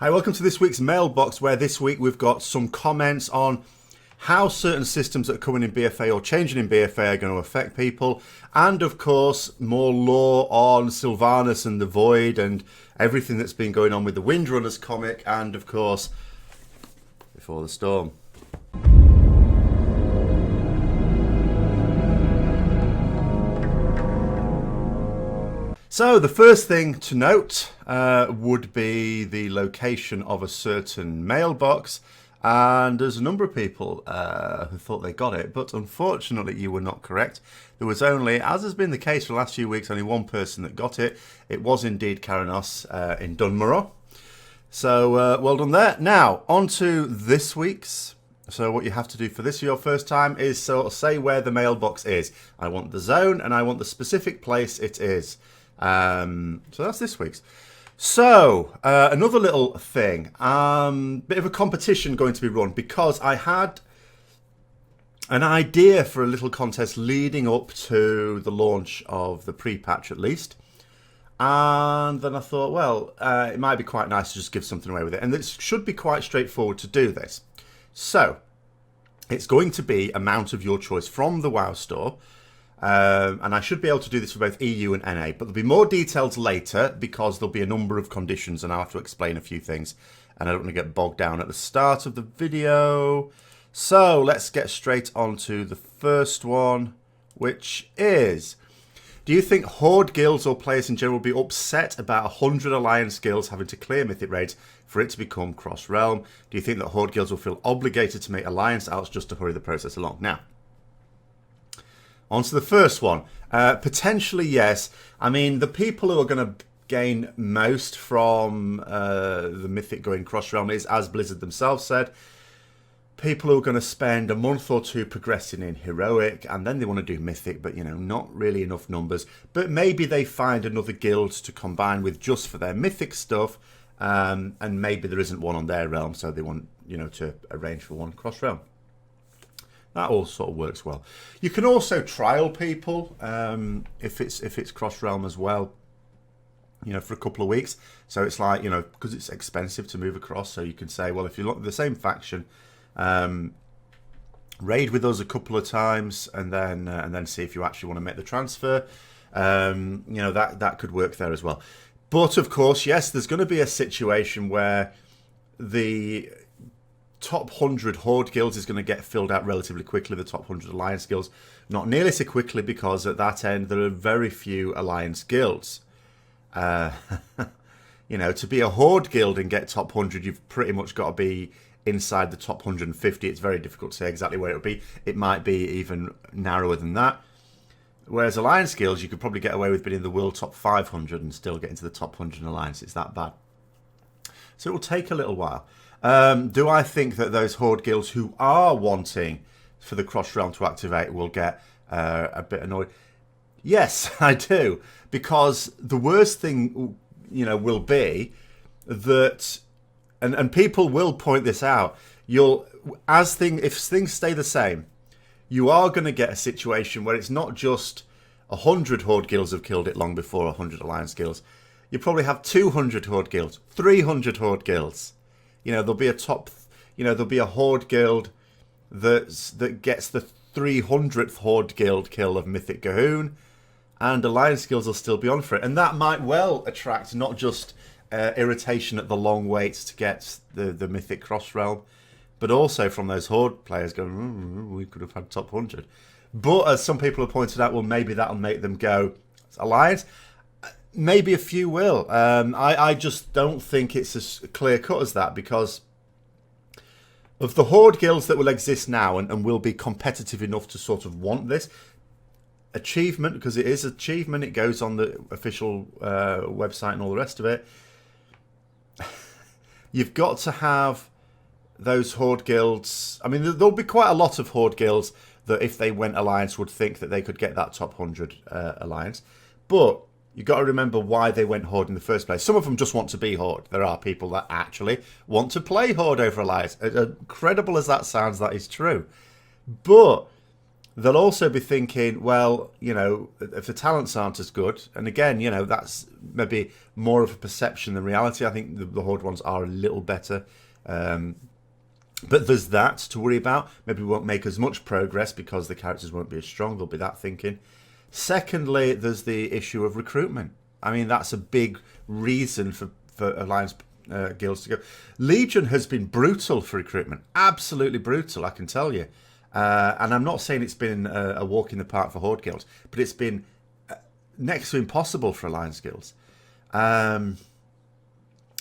Hi, welcome to this week's Mailbox, where this week we've got some comments on how certain systems that are coming in BfA or changing in BfA are going to affect people, and of course more lore on Sylvanas and the Void and everything that's been going on with the Windrunners comic, and of course Before the Storm. So the first thing to note would be the location of a certain mailbox, and there's a number of people who thought they got it, but unfortunately you were not correct. There was only, as has been the case for the last few weeks, only one person that got it. It was indeed Karanos in Dunmorrow. So well done there. Now on to this week's. So what you have to do for this for your first time is sort of say where the mailbox is. I want the zone and I want the specific place it is. So that's this week's. So another little thing, bit of a competition going to be run, because I had an idea for a little contest leading up to the launch of the pre-patch at least, and then I thought, well, it might be quite nice to just give something away with it, and it should be quite straightforward to do this. So it's going to be amount of your choice from the WoW store. And I should be able to do this for both EU and NA, but there'll be more details later because there'll be a number of conditions and I'll have to explain a few things, and I don't want to get bogged down at the start of the video. So let's get straight on to the first one, which is, do you think Horde guilds or players in general will be upset about 100 Alliance guilds having to clear Mythic raids for it to become cross-realm? Do you think that Horde guilds will feel obligated to make Alliance outs just to hurry the process along? Now, on to the first one. Potentially, yes. I mean, the people who are going to gain most from the Mythic going cross-realm is, as Blizzard themselves said, people who are going to spend a month or two progressing in Heroic, and then they want to do Mythic, but, you know, not really enough numbers. But maybe they find another guild to combine with just for their Mythic stuff, and maybe there isn't one on their realm, so they want, you know, to arrange for one cross-realm. That all sort of works well. You can also trial people if it's cross-realm as well, you know, for a couple of weeks. So it's like, you know, because it's expensive to move across, so you can say, well, if you look at the same faction, raid with us a couple of times, and then see if you actually want to make the transfer. You know, that could work there as well. But of course, yes, there's going to be a situation where the top 100 Horde guilds is going to get filled out relatively quickly. The top 100 Alliance guilds, not nearly so quickly, because at that end there are very few Alliance guilds. You know, to be a Horde guild and get top 100, you've pretty much got to be inside the top 150. It's very difficult to say exactly where it would be. It might be even narrower than that. Whereas Alliance guilds, you could probably get away with being in the world top 500 and still get into the top 100 in Alliance. It's that bad. So it will take a little while. Do I think that those Horde guilds who are wanting for the cross-realm to activate will get a bit annoyed? Yes, I do. Because the worst thing, you know, will be that, and people will point this out, if things stay the same, you are going to get a situation where it's not just 100 Horde guilds have killed it long before 100 Alliance guilds. You probably have 200 Horde guilds, 300 Horde guilds. You know, there'll be there'll be a Horde guild that gets the 300th Horde guild kill of Mythic Gahoon, and Alliance guilds will still be on for it. And that might well attract not just irritation at the long waits to get the Mythic cross realm, but also from those Horde players going, we could have had top 100. But as some people have pointed out, well, maybe that'll make them go, Alliance? Maybe a few will. I just don't think it's as clear cut as that, because of the Horde guilds that will exist now and will be competitive enough to sort of want this achievement, because it is achievement, it goes on the official website and all the rest of it. You've got to have those Horde guilds. I mean, there'll be quite a lot of Horde guilds that if they went Alliance would think that they could get that top 100 Alliance. But you've got to remember why they went Horde in the first place. Some of them just want to be Horde. There are people that actually want to play Horde over Alliance. Incredible as that sounds, that is true. But They'll also be thinking, well, if the talents aren't as good, and again, that's maybe more of a perception than reality. I think the Horde ones are a little better. But there's that to worry about. Maybe we won't make as much progress because the characters won't be as strong. There'll be that thinking. Secondly, there's the issue of recruitment. I mean, that's a big reason for Alliance guilds to go. Legion has been brutal for recruitment. Absolutely brutal, I can tell you. And I'm not saying it's been a walk in the park for Horde guilds, but it's been next to impossible for Alliance guilds.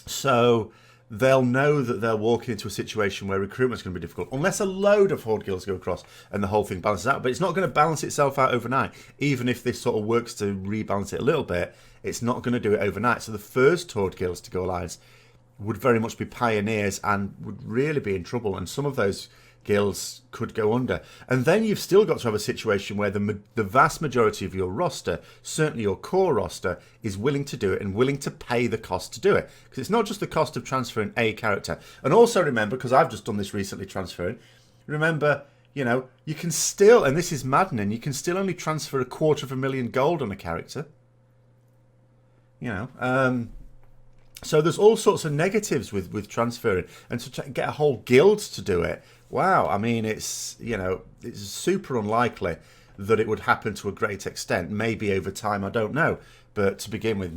So they'll know that they're walking into a situation where recruitment's going to be difficult, unless a load of Horde guilds go across and the whole thing balances out. But it's not going to balance itself out overnight. Even if this sort of works to rebalance it a little bit, it's not going to do it overnight. So the first Horde guilds to go Alliance would very much be pioneers and would really be in trouble. And some of those guilds could go under. And then you've still got to have a situation where the vast majority of your roster, certainly your core roster, is willing to do it and willing to pay the cost to do it. Because it's not just the cost of transferring a character. And also remember, because I've just done this recently transferring, remember, you can still, and this is maddening, you can still only transfer 250,000 gold on a character. So there's all sorts of negatives with transferring, and to get a whole guild to do it. Wow, I mean, it's super unlikely that it would happen to a great extent. Maybe over time, I don't know. But to begin with,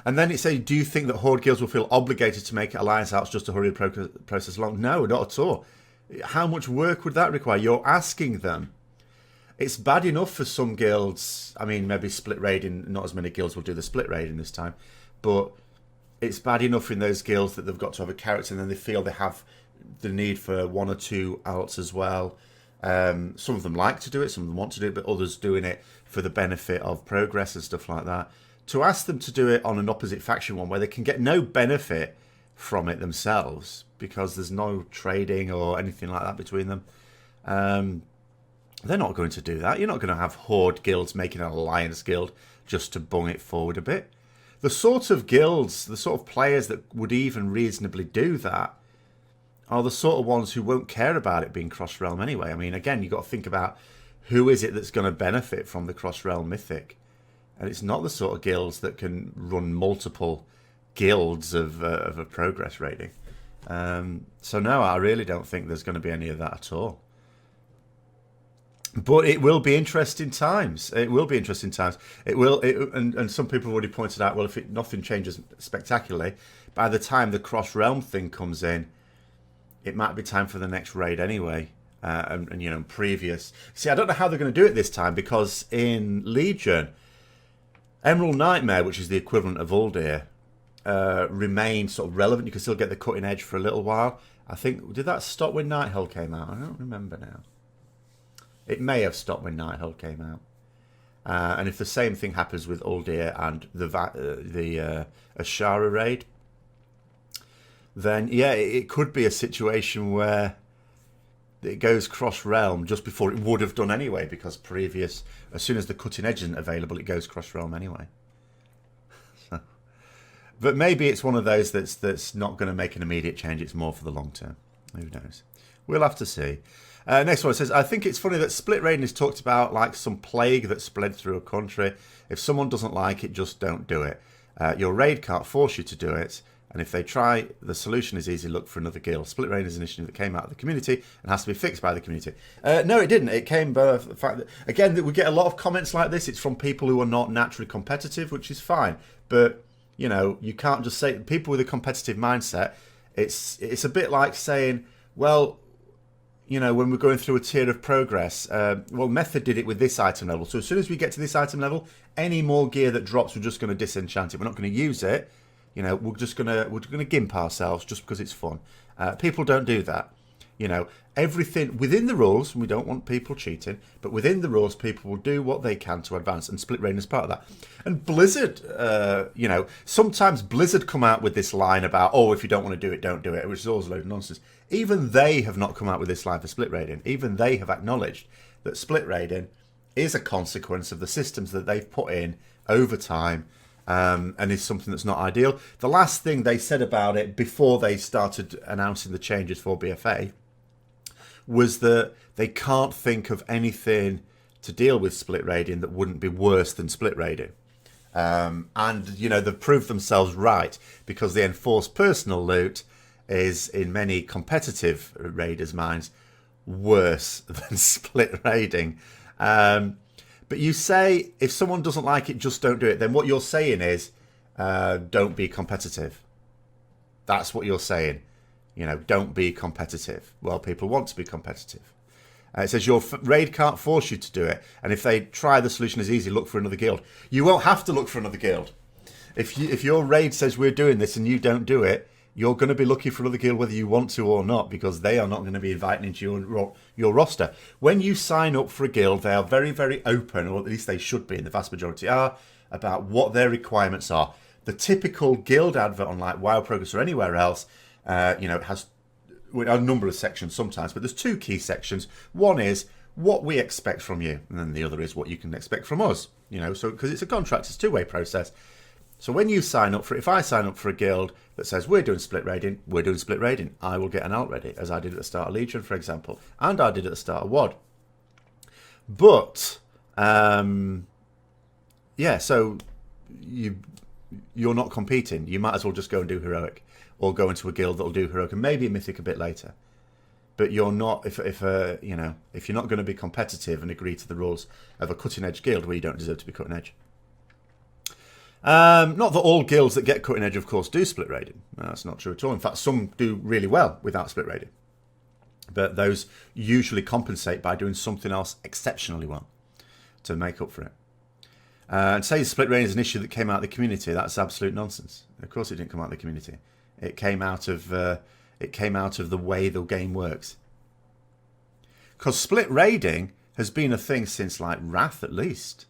And then it says, do you think that Horde guilds will feel obligated to make Alliance outs just to hurry the process along? No, not at all. How much work would that require? You're asking them. It's bad enough for some guilds. I mean, maybe split raiding, not as many guilds will do the split raiding this time. But it's bad enough in those guilds that they've got to have a character and then they feel they have the need for one or two alts as well. Some of them like to do it, some of them want to do it, but others doing it for the benefit of progress and stuff like that. To ask them to do it on an opposite faction one where they can get no benefit from it themselves because there's no trading or anything like that between them, they're not going to do that. You're not going to have Horde guilds making an Alliance guild just to bung it forward a bit. The sort of guilds, the sort of players that would even reasonably do that are the sort of ones who won't care about it being cross-realm anyway. I mean, again, you've got to think about who is it that's going to benefit from the cross-realm Mythic. And it's not the sort of guilds that can run multiple guilds of a progress rating. So no, I really don't think there's going to be any of that at all. But it will be interesting times. It will be interesting times. And some people have already pointed out, well, if nothing changes spectacularly, by the time the cross-realm thing comes in, it might be time for the next raid anyway. And previous. See, I don't know how they're going to do it this time, because in Legion, Emerald Nightmare, which is the equivalent of Uldir, remains sort of relevant. You can still get the cutting edge for a little while. I think, did that stop when Nighthell came out? I don't remember now. It may have stopped when Nighthell came out. And if the same thing happens with Uldir and the Ashara raid, then yeah, it could be a situation where it goes cross-realm just before it would have done anyway, because previous, as soon as the cutting edge isn't available, it goes cross-realm anyway. So, but maybe it's one of those that's not going to make an immediate change. It's more for the long term. Who knows? We'll have to see. Next one says, I think it's funny that split raiding is talked about like some plague that spread through a country. If someone doesn't like it, just don't do it. Your raid can't force you to do it. And if they try, the solution is easy. Look for another guild. Split raid is an initiative that came out of the community and has to be fixed by the community. No, it didn't. It came by the fact that, again, we get a lot of comments like this. It's from people who are not naturally competitive, which is fine. But, you can't just say, people with a competitive mindset, it's a bit like saying, well, when we're going through a tier of progress, Method did it with this item level. So as soon as we get to this item level, any more gear that drops, we're just going to disenchant it. We're not going to use it. We're just gonna gimp ourselves just because it's fun. People don't do that. Everything within the rules. We don't want people cheating, but within the rules, people will do what they can to advance. And split raiding is part of that. And Blizzard, sometimes Blizzard come out with this line about, oh, if you don't want to do it, don't do it, which is always a load of nonsense. Even they have not come out with this line for split raiding. Even they have acknowledged that split raiding is a consequence of the systems that they've put in over time. And is something that's not ideal. The last thing they said about it before they started announcing the changes for BfA was that they can't think of anything to deal with split raiding that wouldn't be worse than split raiding. And, you know, they've proved themselves right, because the enforced personal loot is, in many competitive raiders' minds, worse than split raiding. But you say, if someone doesn't like it, just don't do it. Then what you're saying is, don't be competitive. That's what you're saying. You know, don't be competitive. Well, people want to be competitive. It says your raid can't force you to do it. And if they try the solution is easy, look for another guild. You won't have to look for another guild. If your raid says we're doing this and you don't do it, you're going to be looking for another guild whether you want to or not, because they are not going to be inviting into your roster. When you sign up for a guild, they are very, very open, or at least they should be, and the vast majority are, about what their requirements are. The typical guild advert on like WoW Progress or anywhere else, you know, it has a number of sections sometimes, but there's two key sections. One is what we expect from you, and then the other is what you can expect from us. You know, so because it's a contract, it's a two-way process. So when you sign up for it, if I sign up for a guild that says we're doing split raiding, we're doing split raiding, I will get an alt ready, as I did at the start of Legion, for example, and I did at the start of WoD. But yeah, so you're not competing. You might as well just go and do heroic, or go into a guild that'll do heroic and maybe a mythic a bit later. But you're not, if you know, if you're not going to be competitive and agree to the rules of a cutting edge guild, where you don't deserve to be cutting edge. Not that all guilds that get cutting edge, of course, do split raiding. That's not true at all. In fact, some do really well without split raiding. But those usually compensate by doing something else exceptionally well to make up for it. And say split raiding is an issue that came out of the community. That's absolute nonsense. Of course, it didn't come out of the community. It came out of the way the game works. Because split raiding has been a thing since like Wrath at least.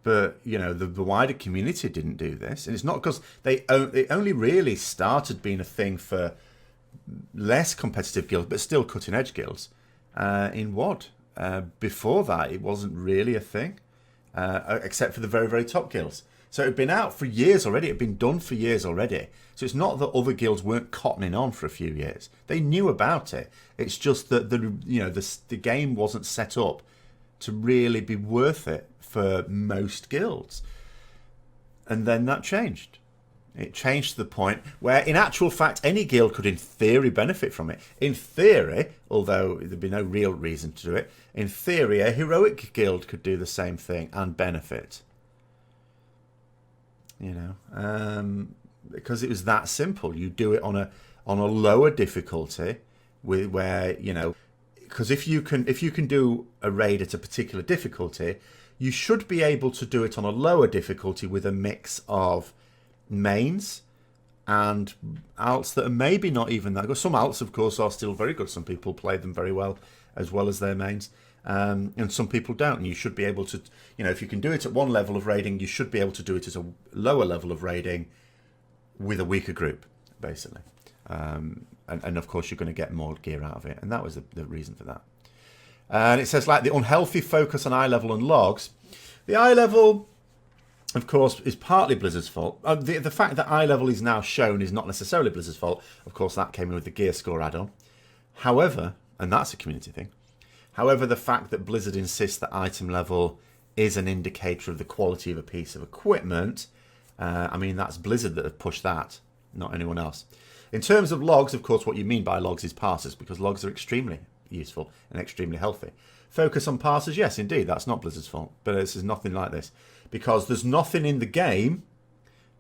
But, you know, the wider community didn't do this. And it's not because they only really started being a thing for less competitive guilds, but still cutting-edge guilds, in WoD. Before that, it wasn't really a thing, except for the very, very top guilds. So it had been out for years already. It had been done for years already. So it's not that other guilds weren't cottoning on for a few years. They knew about it. It's just that the game wasn't set up to really be worth it for most guilds. And then that changed. It changed to the point where, in actual fact, any guild could, in theory, benefit from it. In theory, although there'd be no real reason to do it, in theory, a heroic guild could do the same thing and benefit. You know, because it was that simple. You do it on a lower difficulty, where, you know, because if you can do a raid at a particular difficulty, you should be able to do it on a lower difficulty with a mix of mains and alts that are maybe not even that good. Some alts, of course, are still very good. Some people play them very well as their mains, and some people don't. And you should be able to, you know, if you can do it at one level of raiding, you should be able to do it at a lower level of raiding with a weaker group, basically. And of course, you're going to get more gear out of it. And that was the reason for that. And it says, like, the unhealthy focus on eye level and logs. The eye level, of course, is partly Blizzard's fault. The fact that eye level is now shown is not necessarily Blizzard's fault. Of course, that came in with the gear score add-on. However, and that's a community thing. However, the fact that Blizzard insists that item level is an indicator of the quality of a piece of equipment, I mean, that's Blizzard that have pushed that, not anyone else. In terms of logs, of course, what you mean by logs is parsers, because logs are extremely useful and extremely healthy. Focus on parsers, yes, indeed, that's not Blizzard's fault, but this is nothing like this, because there's nothing in the game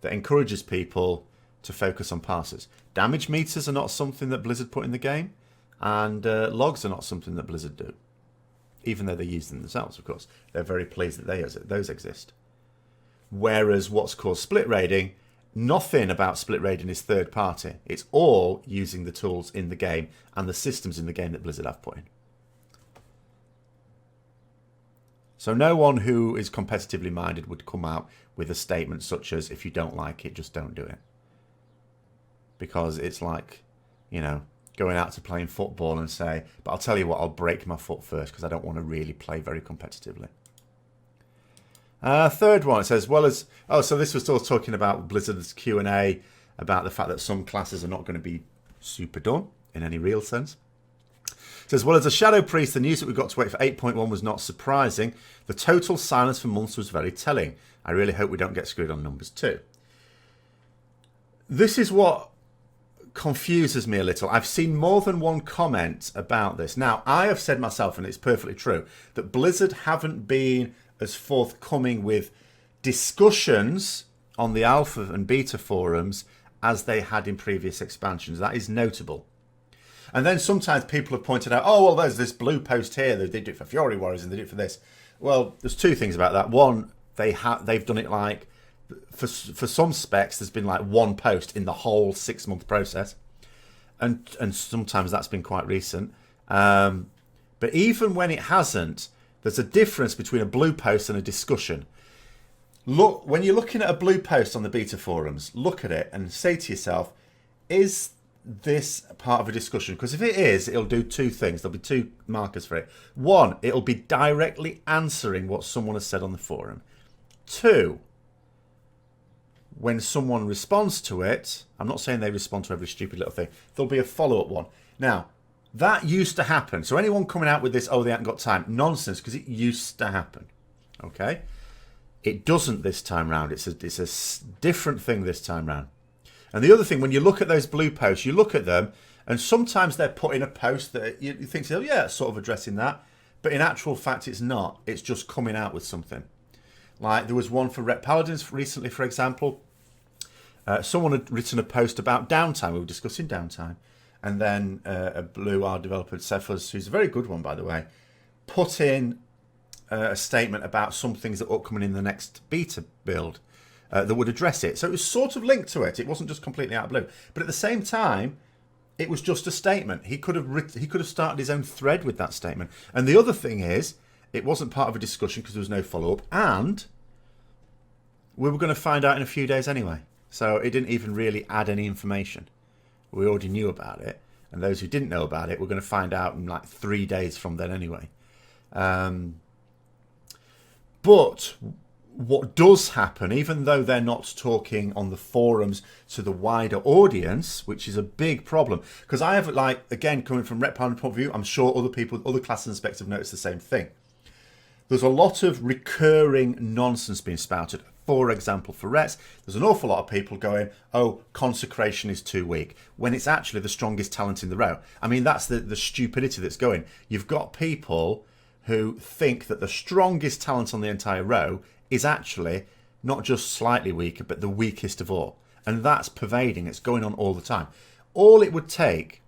that encourages people to focus on parsers. Damage meters are not something that Blizzard put in the game, and logs are not something that Blizzard do, even though they use them themselves, of course. They're very pleased that those exist. Whereas what's called split raiding, nothing about split raiding is third party. It's all using the tools in the game and the systems in the game that Blizzard have put in. So no one who is competitively minded would come out with a statement such as, if you don't like it, just don't do it. Because it's like, you know, going out to playing football and say, but I'll tell you what, I'll break my foot first because I don't want to really play very competitively. Third one, it says, so this was still talking about Blizzard's Q&A about the fact that some classes are not going to be super done in any real sense. says, well, as a Shadow Priest, the news that we got to wait for 8.1 was not surprising. The total silence for months was very telling. I really hope we don't get screwed on numbers too. This is what confuses me a little. I've seen more than one comment about this. Now, I have said myself, and it's perfectly true, that Blizzard haven't been as forthcoming with discussions on the alpha and beta forums as they had in previous expansions. That is notable. And then sometimes people have pointed out, oh, well, there's this blue post here. They did it for Fury Warriors and they did it for this. Well, there's two things about that. One, they've done it like, for some specs, there's been like one post in the whole 6-month process. And sometimes that's been quite recent. But even when it hasn't, there's a difference between a blue post and a discussion. Look, when you're looking at a blue post on the beta forums, look at it and say to yourself, is this part of a discussion? Because if it is, it'll do two things. There'll be two markers for it. One, it'll be directly answering what someone has said on the forum. Two, when someone responds to it, I'm not saying they respond to every stupid little thing, there'll be a follow-up one. Now, that used to happen. So anyone coming out with this, oh, they haven't got time, nonsense, because it used to happen. Okay? It doesn't this time round. It's a different thing this time round. And the other thing, when you look at those blue posts, you look at them, and sometimes they're put in a post that you think, oh, yeah, it's sort of addressing that. But in actual fact, it's not. It's just coming out with something. Like there was one for Ret Paladins recently, for example. Someone had written a post about downtime. We were discussing downtime. And then a Blue R developer, Cephas, who's a very good one, by the way, put in a statement about some things that are upcoming in the next beta build that would address it. So it was sort of linked to it. It wasn't just completely out of blue. But at the same time, it was just a statement. He could have started his own thread with that statement. And the other thing is, it wasn't part of a discussion because there was no follow-up. And we were going to find out in a few days anyway. So it didn't even really add any information. We already knew about it. And those who didn't know about it were going to find out in like 3 days from then anyway. But what does happen, even though they're not talking on the forums to the wider audience, which is a big problem, because I have, like, again, coming from Ret Paladin point of view, I'm sure other people, other classes and specs have noticed the same thing. There's a lot of recurring nonsense being spouted. For example, for Rets, there's an awful lot of people going, oh, Consecration is too weak, when it's actually the strongest talent in the row. I mean, that's the stupidity that's going. You've got people who think that the strongest talent on the entire row is actually not just slightly weaker, but the weakest of all. And that's pervading. It's going on all the time. All it would take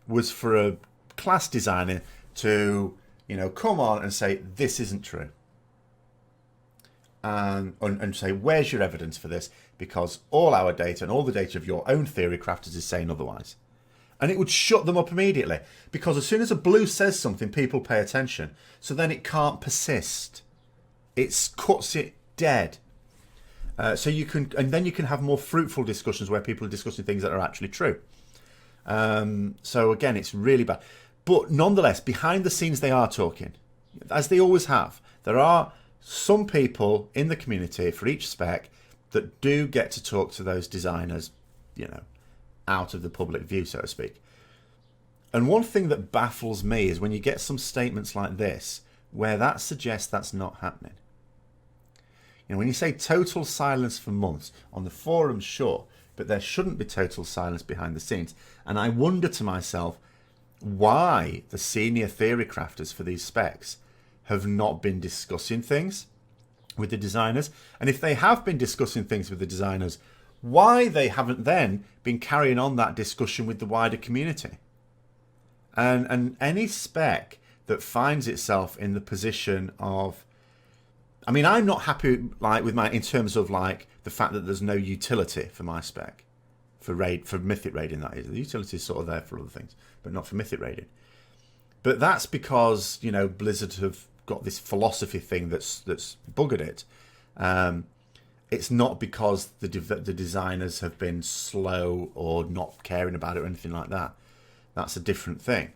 was for a class designer to, come on and say, this isn't true. And say, where's your evidence for this? Because all our data and all the data of your own theory crafters is saying otherwise. And it would shut them up immediately. Because as soon as a blue says something, people pay attention. So then it can't persist. It cuts it dead. So you can, and then you can have more fruitful discussions where people are discussing things that are actually true. So again, it's really bad. But nonetheless, behind the scenes, they are talking, as they always have. There are some people in the community for each spec that do get to talk to those designers, out of the public view, so to speak. And one thing that baffles me is when you get some statements like this, where that suggests that's not happening. When you say total silence for months, on the forums, sure, but there shouldn't be total silence behind the scenes. And I wonder to myself why the senior theory crafters for these specs have not been discussing things with the designers. And if they have been discussing things with the designers, why they haven't then been carrying on that discussion with the wider community. And any spec that finds itself in the position of, I mean, I'm not happy in terms of the fact that there's no utility for my spec for Mythic raiding. That is, the utility is sort of there for other things, but not for Mythic raiding. But that's because Blizzard have got this philosophy thing that's buggered it. It's not because the designers have been slow or not caring about it or anything like that. That's a different thing.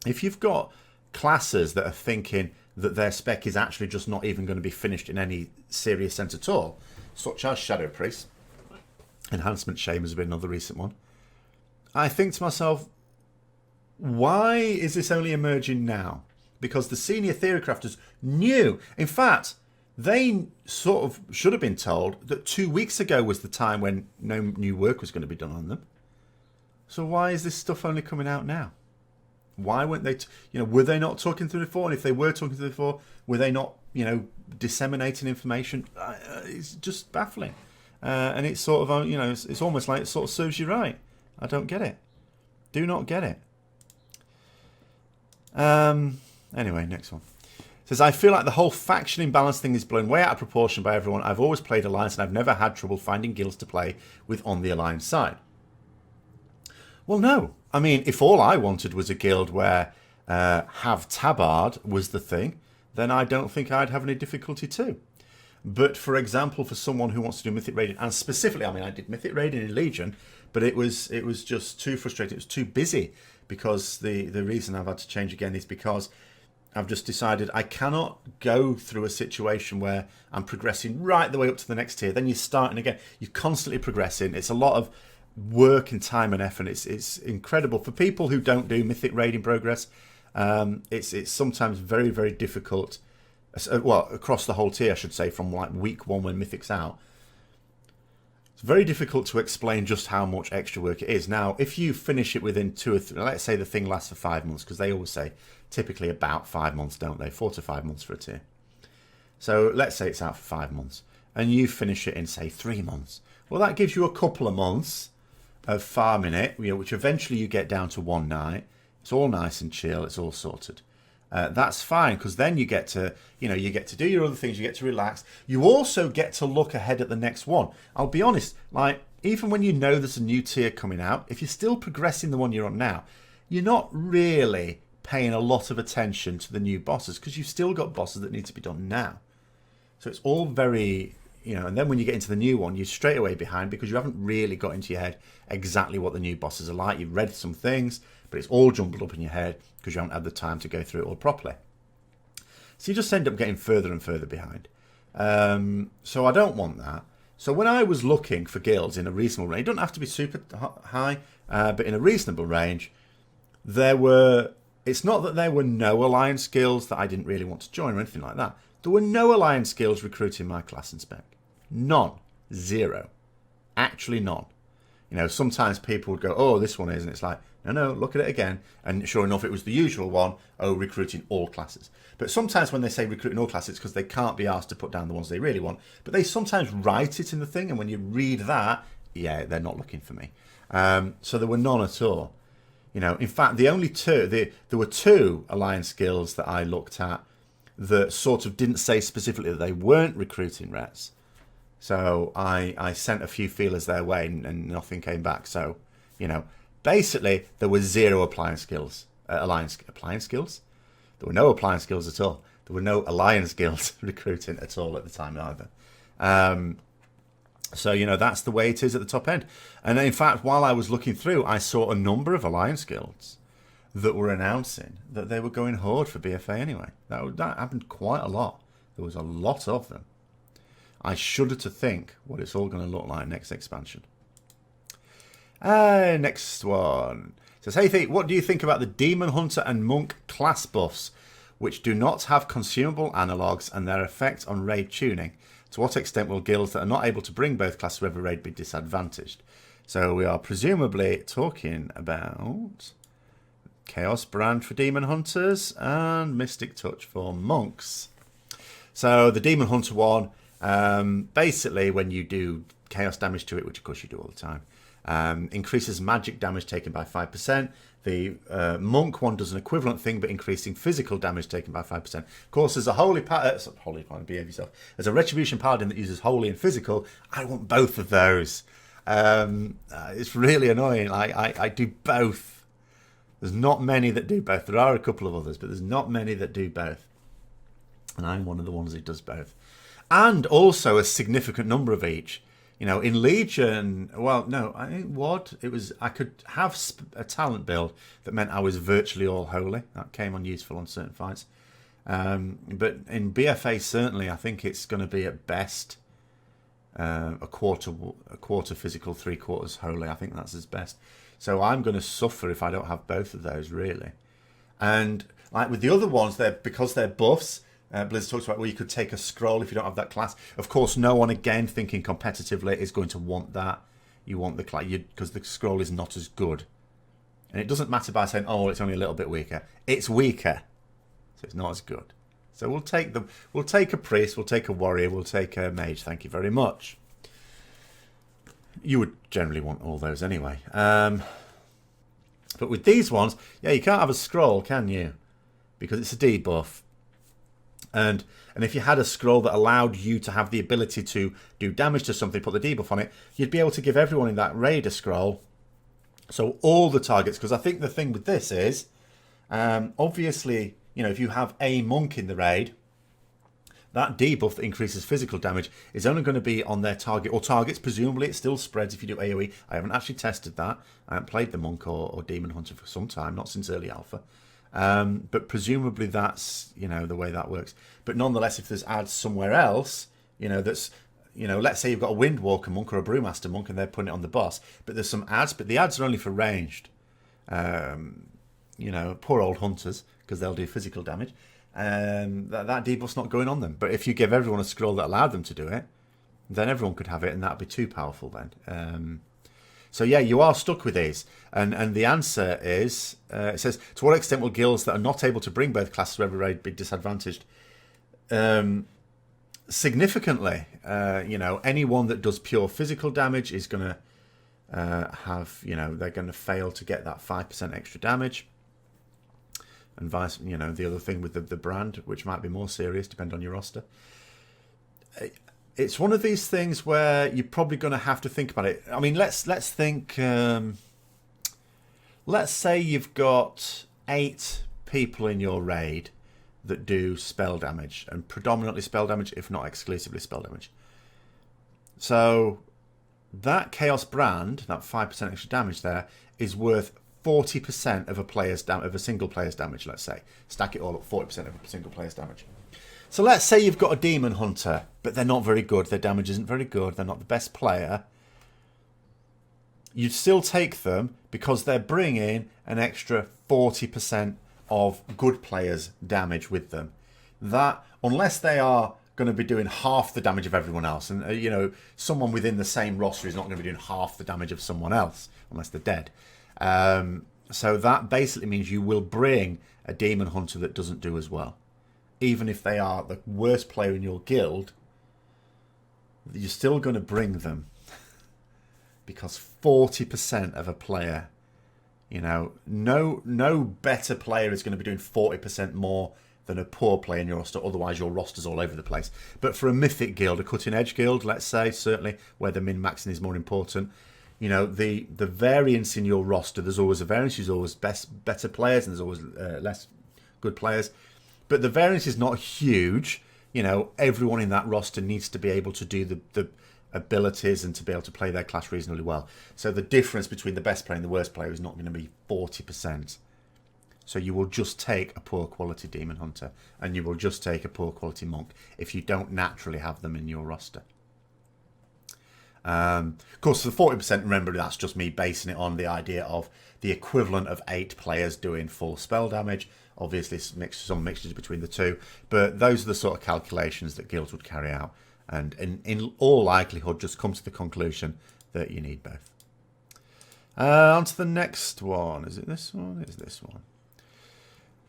If you've got classes that are thinking that their spec is actually just not even going to be finished in any serious sense at all, such as Shadow Priest, Enhancement Shame has been another recent one, I think to myself, Why is this only emerging now? Because the senior theory crafters knew. In fact, they sort of should have been told that 2 weeks ago was the time when no new work was going to be done on them. So why is this stuff only coming out now? Why weren't they, were they not talking through before? And if they were talking through before, were they not, disseminating information? It's just baffling. And it's sort of, it's almost like it sort of serves you right. I don't get it. Do not get it. Anyway, next one. It says, I feel like the whole faction imbalance thing is blown way out of proportion by everyone. I've always played Alliance and I've never had trouble finding guilds to play with on the Alliance side. Well, no. I mean, if all I wanted was a guild where have tabard was the thing, then I don't think I'd have any difficulty too. But for example, for someone who wants to do Mythic Raiding, and specifically, I mean, I did Mythic Raiding in Legion, but it was just too frustrating. It was too busy, because the reason I've had to change again is because I've just decided I cannot go through a situation where I'm progressing right the way up to the next tier. Then you're starting again. You're constantly progressing. It's a lot of work and time and effort. It's incredible for people who don't do Mythic Raiding progress. It's sometimes very, very difficult. Well, across the whole tier, I should say, from like week 1 when Mythic's out. It's very difficult to explain just how much extra work it is. Now, if you finish it within 2 or 3, let's say the thing lasts for 5 months, because they always say typically about 5 months, don't they? 4 to 5 months for a tier. So let's say it's out for 5 months, and you finish it in, say, 3 months. Well, that gives you a couple of months of farming it, which eventually you get down to 1 night. It's all nice and chill. It's all sorted. That's fine, because then you get to, you get to do your other things. You get to relax. You also get to look ahead at the next one. I'll be honest, like, even when you know there's a new tier coming out, if you're still progressing the one you're on now, you're not really paying a lot of attention to the new bosses, because you've still got bosses that need to be done now. So it's all very, and then when you get into the new one, you're straight away behind, because you haven't really got into your head exactly what the new bosses are like. You've read some things, but it's all jumbled up in your head because you haven't had the time to go through it all properly. So you just end up getting further and further behind. So I don't want that. So when I was looking for guilds in a reasonable range, it doesn't have to be super high, but in a reasonable range, it's not that there were no alliance guilds that I didn't really want to join or anything like that. There were no alliance guilds recruiting my class and spec. None. Zero. Actually none. Sometimes people would go, oh, this one is, and it's like, no, look at it again. And sure enough, it was the usual one, recruiting all classes. But sometimes when they say recruiting all classes, it's because they can't be asked to put down the ones they really want. But they sometimes write it in the thing, and when you read that, yeah, they're not looking for me. So there were none at all. In fact, the only two, there were 2 alliance guilds that I looked at that sort of didn't say specifically that they weren't recruiting rets. So I sent a few feelers their way, and nothing came back. So, basically, there were 0 appliance skills. Appliance skills? There were no appliance skills at all. There were no alliance guilds recruiting at all at the time either. So, that's the way it is at the top end. And in fact, while I was looking through, I saw a number of alliance guilds that were announcing that they were going horde for BfA anyway. That happened quite a lot. There was a lot of them. I shudder to think what it's all going to look like next expansion. Next one. It says, hey Thete, what do you think about the Demon Hunter and Monk class buffs, which do not have consumable analogues, and their effect on raid tuning? To what extent will guilds that are not able to bring both classes to every raid be disadvantaged? So we are presumably talking about Chaos Brand for Demon Hunters and Mystic Touch for Monks. So the Demon Hunter one, basically when you do chaos damage to it, which of course you do all the time, increases magic damage taken by 5%. The monk one does an equivalent thing, but increasing physical damage taken by 5%. Of course, there's a holy behave yourself. There's a retribution paladin that uses holy and physical. I want both of those. It's really annoying. I do both. There's not many that do both. There are a couple of others, but there's not many that do both. And I'm one of the ones who does both. And also a significant number of each. In Legion, well, no, I think WoD, I could have a talent build that meant I was virtually all holy. That came unuseful on certain fights. But in BfA, certainly, I think it's going to be at best a quarter physical, 3/4 holy. I think that's his best. So I'm going to suffer if I don't have both of those, really. And like with the other ones, because they're buffs, Blizzard talks about, well, you could take a scroll if you don't have that class. Of course, no one, again, thinking competitively, is going to want that. You want the class, because the scroll is not as good. And it doesn't matter by saying, oh, it's only a little bit weaker. It's weaker, so it's not as good. So we'll take a priest, we'll take a warrior, we'll take a mage. Thank you very much. You would generally want all those anyway. But with these ones, yeah, you can't have a scroll, can you? Because it's a debuff. And if you had a scroll that allowed you to have the ability to do damage to something, put the debuff on it, you'd be able to give everyone in that raid a scroll. So all the targets, because I think the thing with this is, obviously, you know, if you have a monk in the raid, that debuff that increases physical damage is only going to be on their target, or targets, presumably. It still spreads if you do AoE. I haven't actually tested that. I haven't played the monk or demon hunter for some time, not since early alpha. But presumably that's, you know, the way that works. But nonetheless, if there's ads somewhere else, you know, that's, you know, let's say you've got a Windwalker monk or a Brewmaster monk and they're putting it on the boss, but there's some ads, but the ads are only for ranged. You know, poor old hunters, because they'll do physical damage. That debuff's not going on them. But if you give everyone a scroll that allowed them to do it, then everyone could have it, and that'd be too powerful then. So yeah, you are stuck with these. And the answer is, it says, to what extent will guilds that are not able to bring both classes to every raid be disadvantaged? Significantly. You know, anyone that does pure physical damage is going to have, you know, they're going to fail to get that 5% extra damage. And vice, you know, the other thing with the brand, which might be more serious, depending on your roster. It's one of these things where you're probably going to have to think about it. I mean, let's think. Let's say you've got 8 people in your raid that do spell damage, and predominantly spell damage, if not exclusively spell damage. So that Chaos brand, that 5% extra damage there, is worth 40% of a single player's damage, let's say. Stack it all up, 40% of a single player's damage. So let's say you've got a demon hunter, but they're not very good. Their damage isn't very good. They're not the best player. You'd still take them because they're bringing an extra 40% of good players' damage with them. That, unless they are going to be doing half the damage of everyone else, and you know, someone within the same roster is not going to be doing half the damage of someone else unless they're dead. So that basically means you will bring a demon hunter that doesn't do as well. Even if they are the worst player in your guild, you're still going to bring them. Because 40% of a player, you know, no better player is going to be doing 40% more than a poor player in your roster. Otherwise, your roster's all over the place. But for a Mythic guild, a cutting-edge guild, let's say, certainly, where the min-maxing is more important, you know, the variance in your roster, there's always a variance. There's always better players and there's always less good players. But the variance is not huge. You know, everyone in that roster needs to be able to do the abilities and to be able to play their class reasonably well. So the difference between the best player and the worst player is not going to be 40%. So you will just take a poor quality demon hunter and you will just take a poor quality monk if you don't naturally have them in your roster. Of course, the 40%, remember, that's just me basing it on the idea of the equivalent of 8 players doing full spell damage. Obviously, some mixtures between the two, but those are the sort of calculations that guilds would carry out, and in all likelihood just come to the conclusion that you need both. On to the next one. Is it this one? It is this one.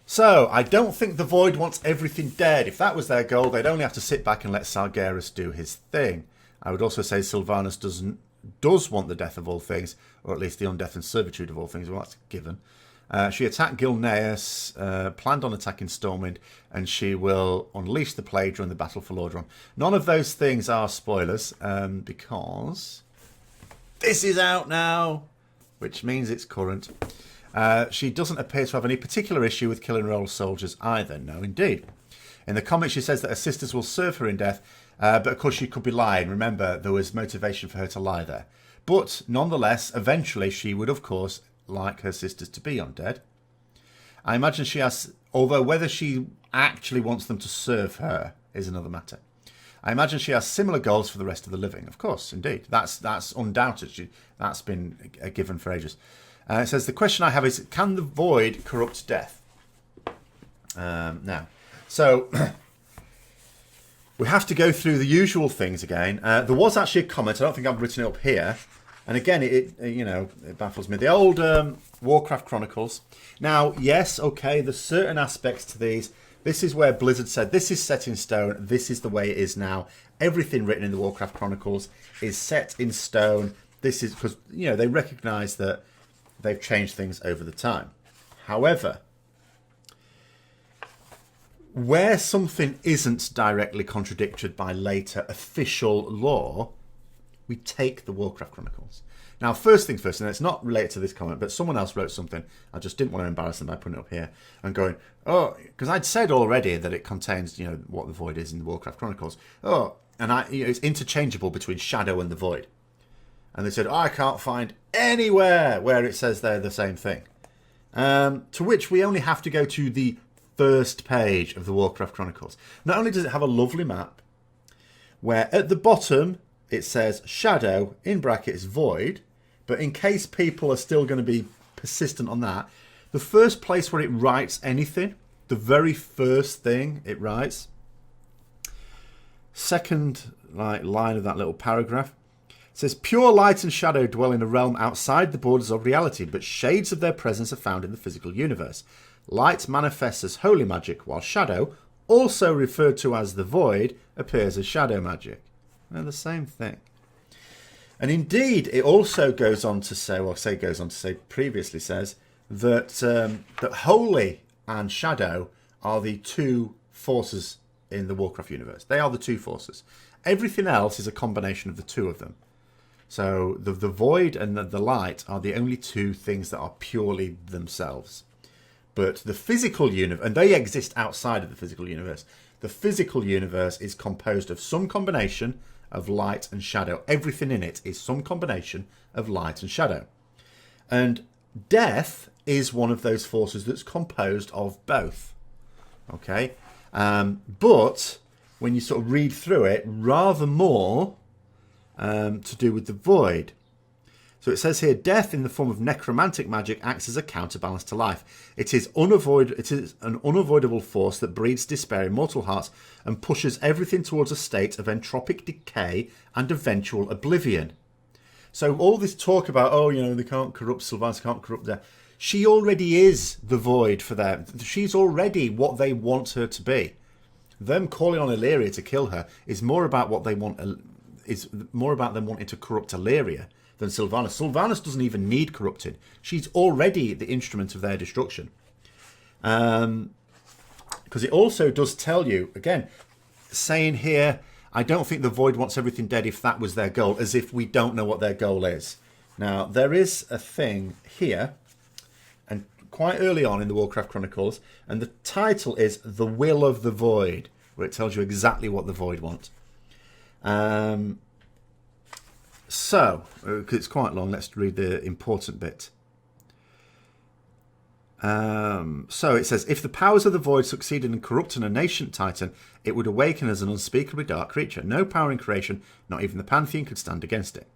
So, I don't think the Void wants everything dead. If that was their goal, they'd only have to sit back and let Sargeras do his thing. I would also say Sylvanas does want the death of all things, or at least the undeath and servitude of all things. Well, that's a given. She attacked Gilneas, planned on attacking Stormwind, and she will unleash the plague during the battle for Lordran. None of those things are spoilers, because this is out now, which means it's current. She doesn't appear to have any particular issue with killing her old soldiers either. No, indeed. In the comics, she says that her sisters will serve her in death, but of course she could be lying. Remember, there was motivation for her to lie there. But nonetheless, eventually she would, of course, like her sisters to be undead. I imagine she has, although whether she actually wants them to serve her is another matter. I imagine she has similar goals for the rest of the living. Of course, indeed. That's undoubted. That's been a given for ages. It says, the question I have is, can the void corrupt death? Now, so we have to go through the usual things again. There was actually a comment. I don't think I've written it up here. And again, it baffles me. The old Warcraft Chronicles. Now, yes, okay, there's certain aspects to these. This is where Blizzard said, this is set in stone. This is the way it is now. Everything written in the Warcraft Chronicles is set in stone. This is because, they recognise that they've changed things over the time. However, where something isn't directly contradicted by later official law, we take the Warcraft Chronicles. Now, first things first, and it's not related to this comment, but someone else wrote something. I just didn't want to embarrass them by putting it up here and going, oh, because I'd said already that it contains, what the void is in the Warcraft Chronicles. Oh, and it's interchangeable between Shadow and the void. And they said, I can't find anywhere where it says they're the same thing. To which we only have to go to the first page of the Warcraft Chronicles. Not only does it have a lovely map, where at the bottom it says Shadow, in brackets, void, but in case people are still going to be persistent on that, the first place where it writes anything, the very first thing it writes, second line of that little paragraph, it says, pure light and shadow dwell in a realm outside the borders of reality, but shades of their presence are found in the physical universe. Light manifests as holy magic, while shadow, also referred to as the void, appears as shadow magic. They're the same thing. And indeed, it also goes on to say, previously says, that that holy and shadow are the two forces in the Warcraft universe. They are the two forces. Everything else is a combination of the two of them. So the void and the light are the only two things that are purely themselves. But the physical universe, and they exist outside of the physical universe, the physical universe is composed of some combination of light and shadow. Everything in it is some combination of light and shadow. And death is one of those forces that's composed of both. Okay? But when you sort of read through it, rather more to do with the void. So it says here, death in the form of necromantic magic acts as a counterbalance to life. It is an unavoidable force that breeds despair in mortal hearts and pushes everything towards a state of entropic decay and eventual oblivion. So all this talk about, they can't corrupt Sylvanas, can't corrupt death. She already is the void for them. She's already what they want her to be. Them calling on Illyria to kill her is more about what they want. Is more about them wanting to corrupt Illyria than Sylvanas. Sylvanas doesn't even need corrupting. She's already the instrument of their destruction. Because it also does tell you, again, saying here, I don't think the void wants everything dead if that was their goal, as if we don't know what their goal is. Now, there is a thing here, and quite early on in the Warcraft Chronicles, and the title is The Will of the Void, where it tells you exactly what the void want. So, because it's quite long, let's read the important bit. So it says, if the powers of the void succeeded in corrupting a nascent titan, it would awaken as an unspeakably dark creature. No power in creation, not even the Pantheon, could stand against it.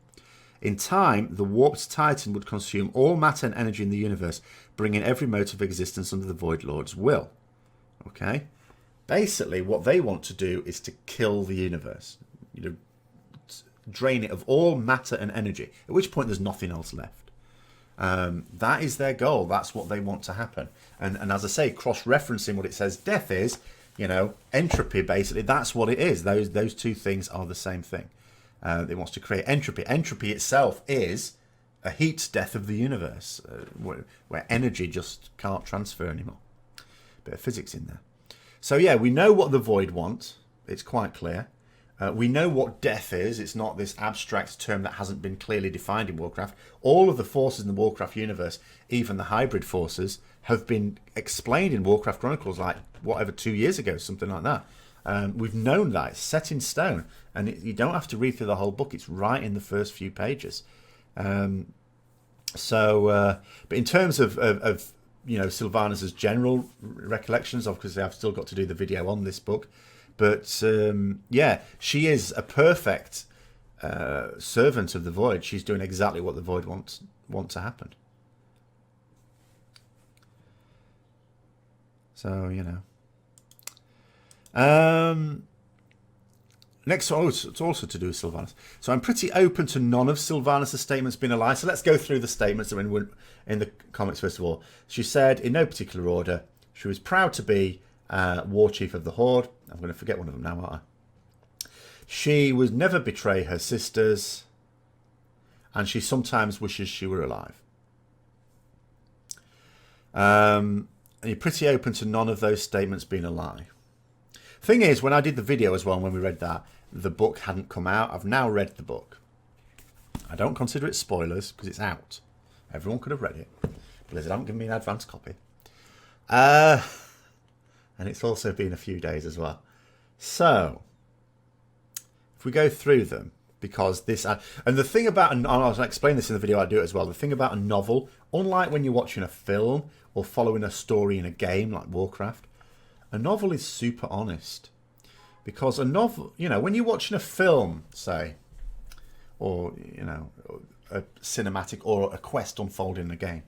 In time, the warped titan would consume all matter and energy in the universe, bringing every mode of existence under the Void Lord's will. Okay? Basically, what they want to do is to kill the universe. Drain it of all matter and energy, at which point there's nothing else left. That is their goal. That's what they want to happen. And as I say, cross-referencing what it says death is, entropy, basically, that's what it is. Those two things are the same thing. It wants to create entropy. Entropy itself is a heat death of the universe, where energy just can't transfer anymore. Bit of physics in there. So yeah, we know what the void wants. It's quite clear. We know what death is. It's not this abstract term that hasn't been clearly defined in Warcraft. All of the forces in the Warcraft universe, even the hybrid forces, have been explained in Warcraft Chronicles 2 years ago, something like that. We've known that. It's set in stone. And you don't have to read through the whole book. It's right in the first few pages. But in terms of Sylvanas' general recollections, obviously I've still got to do the video on this book. But she is a perfect servant of the void. She's doing exactly what the void want to happen. So, you know. Next, it's also to do with Sylvanas. So I'm pretty open to none of Sylvanas' statements being a lie. So let's go through the statements that were in the comics first of all. She said, in no particular order, she was proud to be War Chief of the Horde. I'm going to forget one of them now, aren't I? She would never betray her sisters. And she sometimes wishes she were alive. And you're pretty open to none of those statements being a lie. Thing is, when I did the video as well, and when we read that, the book hadn't come out. I've now read the book. I don't consider it spoilers because it's out. Everyone could have read it. Blizzard haven't given me an advance copy. And it's also been a few days as well. So, if we go through them, because this... and the thing about... and I'll explain this in the video, I do it as well. The thing about a novel, unlike when you're watching a film or following a story in a game like Warcraft, a novel is super honest. Because a novel, you know, when you're watching a film, say, or, you know, a cinematic or a quest unfolding in a game,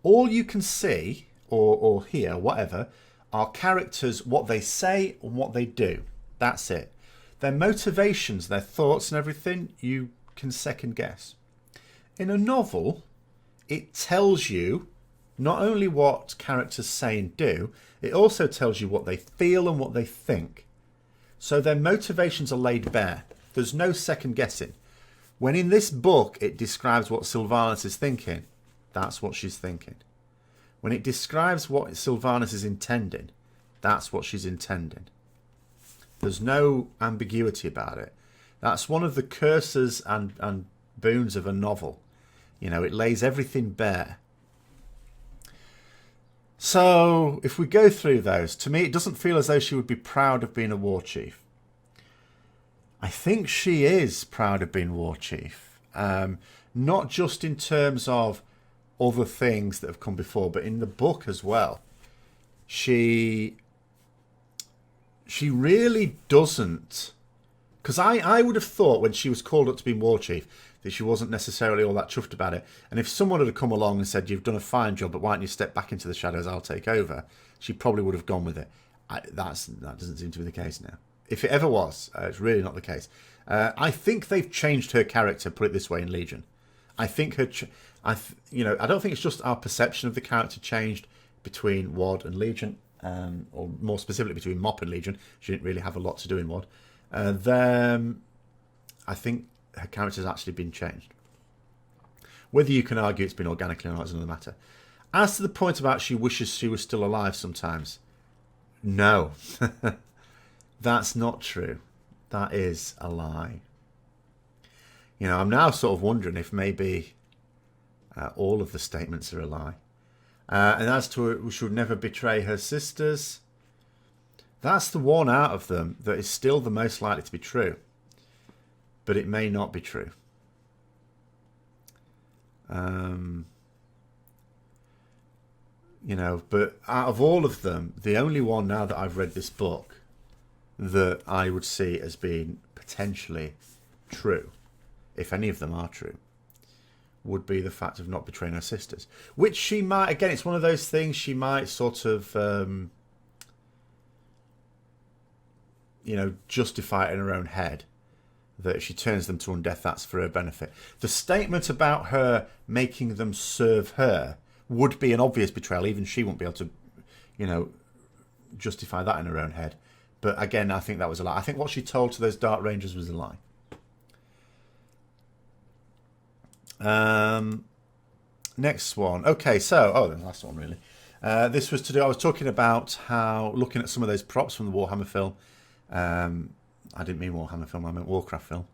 all you can see or hear, whatever, are characters, what they say and what they do. That's it. Their motivations, their thoughts and everything, you can second guess. In a novel, it tells you not only what characters say and do, it also tells you what they feel and what they think. So their motivations are laid bare. There's no second guessing. When in this book it describes what Sylvanas is thinking, that's what she's thinking. When it describes what Sylvanas is intending, that's what she's intending. There's no ambiguity about it. That's one of the curses and boons of a novel. You know, it lays everything bare. So, if we go through those, to me it doesn't feel as though she would be proud of being a war chief. I think she is proud of being war chief. Not just in terms of other things that have come before, but in the book as well. She really doesn't... because I would have thought when she was called up to be war chief that she wasn't necessarily all that chuffed about it. And if someone had come along and said, you've done a fine job, but why don't you step back into the shadows, I'll take over, she probably would have gone with it. That doesn't seem to be the case now. If it ever was, it's really not the case. I think they've changed her character, put it this way, in Legion. I think I don't think it's just our perception of the character changed between WoD and Legion, or more specifically between MoP and Legion. She didn't really have a lot to do in WoD. Then I think her character has actually been changed. Whether you can argue it's been organically or not is another matter. As to the point about she wishes she was still alive sometimes, no. That's not true. That is a lie. You know, I'm now sort of wondering if maybe all of the statements are a lie. And as to her, she would never betray her sisters, that's the one out of them that is still the most likely to be true. But it may not be true. You know, but out of all of them, the only one now that I've read this book that I would see as being potentially true, if any of them are true, would be the fact of not betraying her sisters. Which she might, again, it's one of those things she might sort of, you know, justify it in her own head. That if she turns them to undeath, that's for her benefit. The statement about her making them serve her would be an obvious betrayal. Even she wouldn't be able to, you know, justify that in her own head. But again, I think that was a lie. I think what she told to those Dark Rangers was a lie. Next one. Okay, so, the last one really. This was to do, I was talking about how, looking at some of those props from the Warhammer film, I didn't mean Warhammer film, I meant Warcraft film.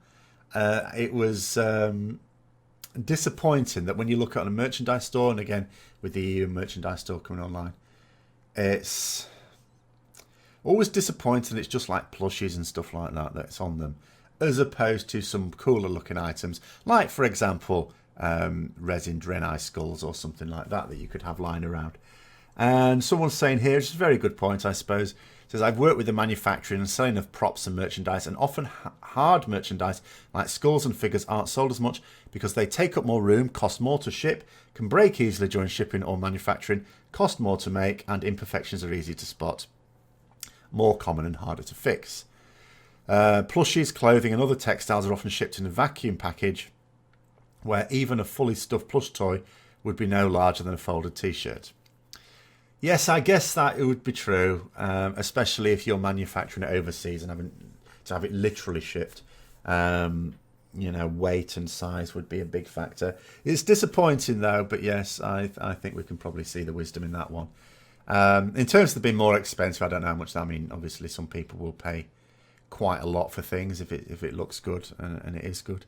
It was disappointing that when you look at a merchandise store, and again, with the EU merchandise store coming online, it's always disappointing. It's just like plushies and stuff like that that's on them, as opposed to some cooler looking items, like, for example, resin Draenei skulls or something like that that you could have lying around. And someone's saying here, it's a very good point, I suppose, It says, I've worked with the manufacturing and selling of props and merchandise, and often hard merchandise like skulls and figures aren't sold as much because they take up more room, cost more to ship, can break easily during shipping or manufacturing, cost more to make, and imperfections are easy to spot. More common and harder to fix. Plushies, clothing, and other textiles are often shipped in a vacuum package, where even a fully stuffed plush toy would be no larger than a folded t-shirt. Yes, I guess that it would be true, especially if you're manufacturing it overseas and having to have it literally shipped. Weight and size would be a big factor. It's disappointing though, but yes, I think we can probably see the wisdom in that one. In terms of being more expensive, I don't know how much that means. Obviously, some people will pay quite a lot for things if it looks good and it is good.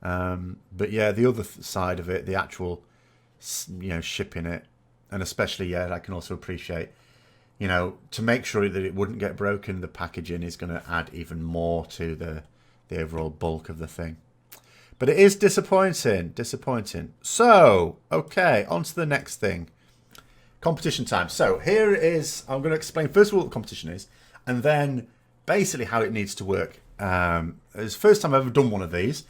But yeah, the other side of it, the actual, shipping it, and especially, I can also appreciate, to make sure that it wouldn't get broken, the packaging is going to add even more to the overall bulk of the thing. But it is disappointing. So, okay, on to the next thing. Competition time. So here it is. I'm going to explain first of all what the competition is, and then basically how it needs to work. It's the first time I've ever done one of these.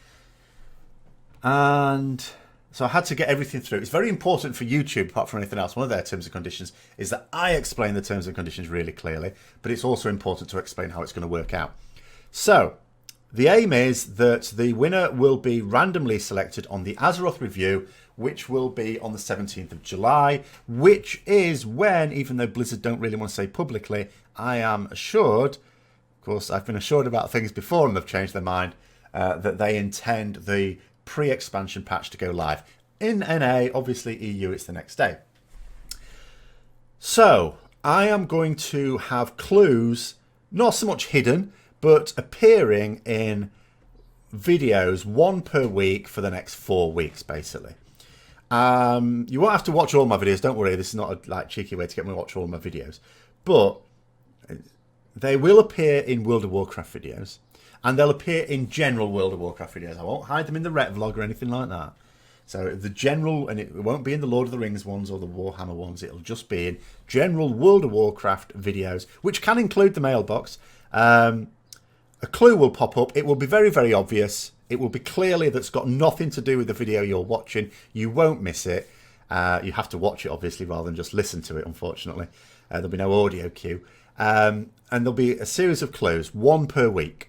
And so I had to get everything through. It's very important for YouTube, apart from anything else. One of their terms and conditions is that I explain the terms and conditions really clearly, but it's also important to explain how it's going to work out. So the aim is that the winner will be randomly selected on the Azeroth review, which will be on the 17th of July, which is when, even though Blizzard don't really want to say publicly, I am assured, of course, I've been assured about things before and they've changed their mind, that they intend the pre-expansion patch to go live. In NA, obviously EU, it's the next day. So, I am going to have clues, not so much hidden, but appearing in videos, one per week for the next 4 weeks, basically. You won't have to watch all my videos, don't worry, this is not a cheeky way to get me to watch all my videos. But they will appear in World of Warcraft videos, and they'll appear in general World of Warcraft videos. I won't hide them in the Ret vlog or anything like that. So the general, and it won't be in the Lord of the Rings ones or the Warhammer ones, it'll just be in general World of Warcraft videos, which can include the mailbox. A clue will pop up. It will be very, very obvious. It will be clearly that's got nothing to do with the video you're watching. You won't miss it. You have to watch it, obviously, rather than just listen to it, unfortunately. There'll be no audio cue. And there'll be a series of clues, one per week.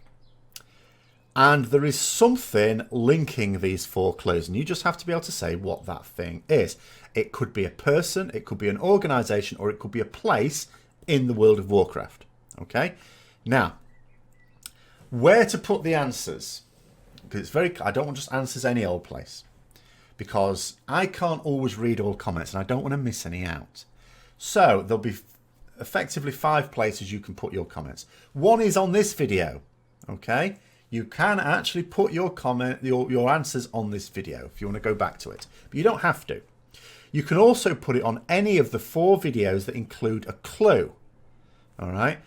And there is something linking these 4 clues, and you just have to be able to say what that thing is. It could be a person, it could be an organisation, or it could be a place in the World of Warcraft. Okay? Now, where to put the answers? Because I don't want just answers any old place. Because I can't always read all comments, and I don't want to miss any out. So, there'll be effectively 5 places you can put your comments. One is on this video. Okay? You can actually put your your answers on this video if you want to go back to it. But you don't have to. You can also put it on any of the 4 videos that include a clue. All right?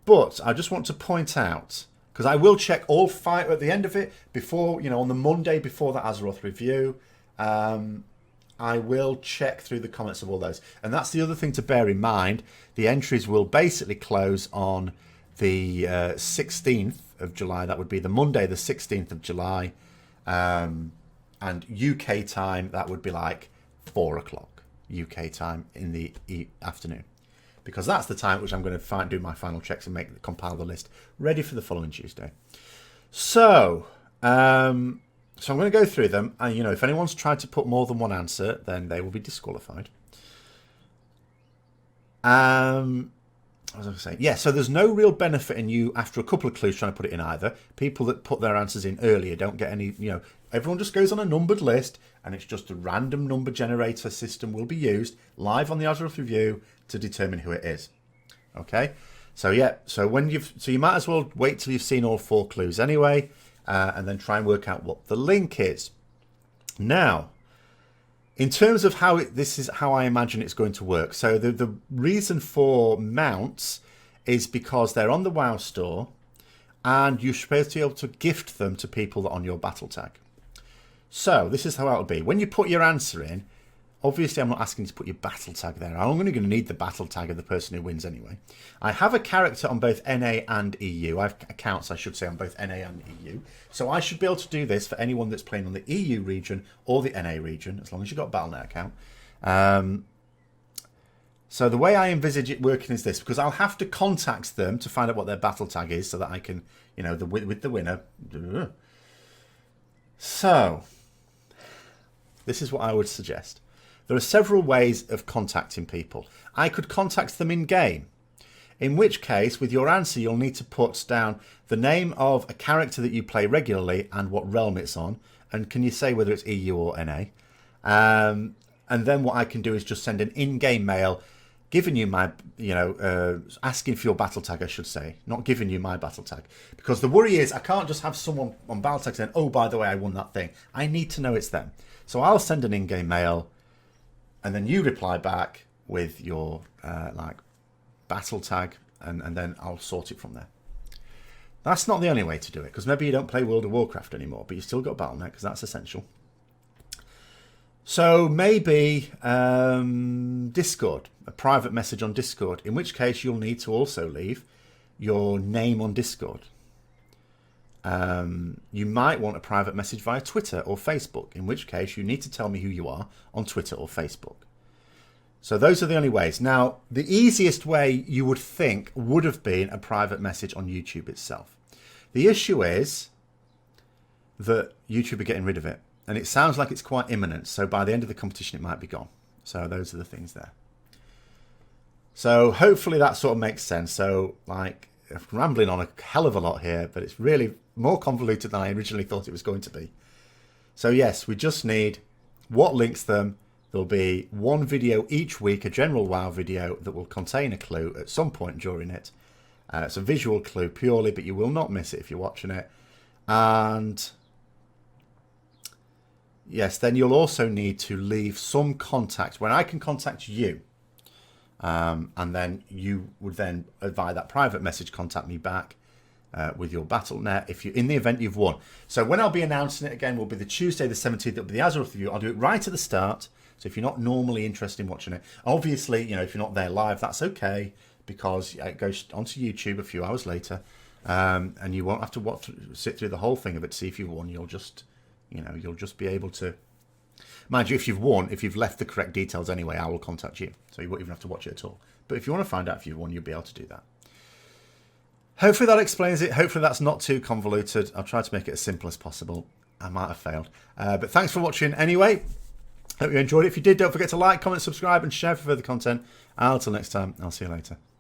But I just want to point out, because I will check all 5 at the end of it, before, on the Monday before the Azeroth review, I will check through the comments of all those. And that's the other thing to bear in mind. The entries will basically close on the 16th of July. That would be the Monday, the 16th of July. And UK time, that would be like 4 o'clock UK time in the afternoon. Because that's the time at which I'm going to do my final checks and compile the list ready for the following Tuesday. So I'm going to go through them. And, if anyone's tried to put more than one answer, then they will be disqualified. What was I saying? Yeah, so there's no real benefit in you, after a couple of clues, trying to put it in either. People that put their answers in earlier don't get any, everyone just goes on a numbered list, and it's just a random number generator system will be used live on the Azeroth review to determine who it is. Okay? So yeah, so you might as well wait till you've seen all 4 clues anyway, and then try and work out what the link is. Now, in terms of this is how I imagine it's going to work. So the reason for mounts is because they're on the WoW store, and you're supposed to be able to gift them to people that are on your battle tag. So this is how it'll be. When you put your answer in, Obviously, I'm not asking you to put your battle tag there. I'm only going to need the battle tag of the person who wins anyway. I have a character on both NA and EU. I have accounts, I should say, on both NA and EU. So I should be able to do this for anyone that's playing on the EU region or the NA region, as long as you've got a Battle.net account. So the way I envisage it working is this, because I'll have to contact them to find out what their battle tag is so that I can, you know, with the winner. So this is what I would suggest. There are several ways of contacting people. I could contact them in game, in which case with your answer you'll need to put down the name of a character that you play regularly and what realm it's on, and can you say whether it's EU or NA. And then what I can do is just send an in-game mail giving you my, you know, asking for your battle tag, I should say, not giving you my battle tag. Because the worry is I can't just have someone on battle tag saying, oh, by the way, I won that thing. I need to know it's them. So I'll send an in-game mail, and then you reply back with your like battle tag, and then I'll sort it from there. That's not the only way to do it, because maybe you don't play World of Warcraft anymore, but you've still got Battle.net, because that's essential. So maybe Discord, a private message on Discord, in which case you'll need to also leave your name on Discord. You might want a private message via Twitter or Facebook, in which case you need to tell me who you are on Twitter or Facebook. So those are the only ways. Now, the easiest way you would think would have been a private message on YouTube itself. The issue is that YouTube are getting rid of it, and it sounds like it's quite imminent. So by the end of the competition, it might be gone. So those are the things there. So hopefully that sort of makes sense. So like, I'm rambling on a hell of a lot here, but it's really more convoluted than I originally thought it was going to be. So yes, we just need what links them. There'll be one video each week, a general WoW video that will contain a clue at some point during it. It's a visual clue purely, but you will not miss it if you're watching it. And yes, then you'll also need to leave some contact when I can contact you. And then you would then, via that private message, contact me back with your Battle.net if you, in the event you've won. So when I'll be announcing it again will be the Tuesday the 17th. It'll be the Azeroth review. I'll do it right at the start. So if you're not normally interested in watching it, obviously, you know, if you're not there live, that's okay, because it goes onto YouTube a few hours later, and you won't have to sit through the whole thing of it to see if you've won. You'll just, you know, you'll just be able to. Mind you, if you've won, if you've left the correct details anyway, I will contact you. So you won't even have to watch it at all. But if you want to find out if you've won, you'll be able to do that. Hopefully that explains it. Hopefully that's not too convoluted. I'll try to make it as simple as possible. I might have failed. But thanks for watching anyway. Hope you enjoyed it. If you did, don't forget to like, comment, subscribe, and share for further content. Until next time, I'll see you later.